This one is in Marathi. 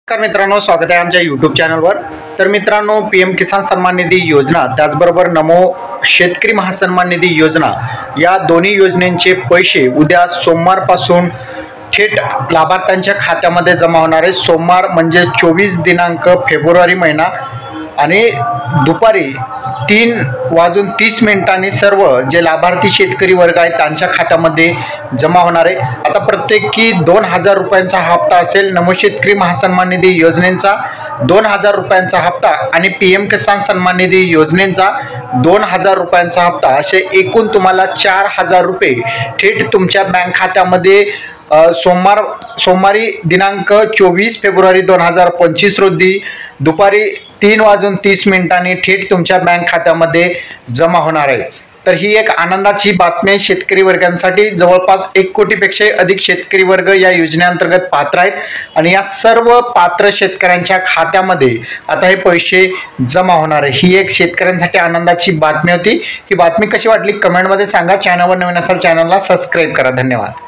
नमस्कार मित्रांनो, स्वागत आहे आमच्या यूट्यूब चॅनलवर। तर मित्रांनो, पीएम किसान सन्मान निधी योजना त्याचबरोबर नमो शेतकरी महासन्मान निधी योजना या दोन्ही योजनेचे पैसे उद्या सोमवारपासून थेट लाभार्थ्यांच्या खात्यामध्ये जमा होणार आहे। सोमवार म्हणजे 24 दिनांक फेब्रुवारी महिना आणि दुपारी 3:30 सर्व जे लाभार्थी शेतकरी वर्ग आहेत त्यांच्या खात्यामध्ये जमा होणार आहे। आता प्रत्येकी 2000 रुपयांचा हप्ता असेल नमो शेतकरी महासन्मान निधी योजनेचा, 2000 रुपयांचा हप्ता आणि पीएम किसान सन्मान निधी योजनेचा 2000 रुपयांचा हप्ता, असे एकूण तुम्हाला 4000 रुपये थेट तुमच्या बँक खात्यामध्ये सोमवारी दिनांक 24 फेब्रुवारी 2025 रोजी दुपारी 3:30 थेट तुमच्या बँक खात्यामध्ये जमा होणार आहे। तर ही एक आनंदाची बातमी आहे शेतकरी वर्गांसाठी। जवळपास 1 कोटीपेक्षा अधिक शेतकरी वर्ग या योजनेअंतर्गत पात्र आहेत आणि या सर्व पात्र शेतकऱ्यांच्या खात्यामध्ये आता हे पैसे जमा होणार आहे। ही एक शेतकऱ्यांसाठी आनंदाची बातमी होती। ही बातमी कशी वाटली कमेंटमध्ये सांगा। चॅनलवर नवीन असाल चॅनलला सबस्क्राइब करा। धन्यवाद।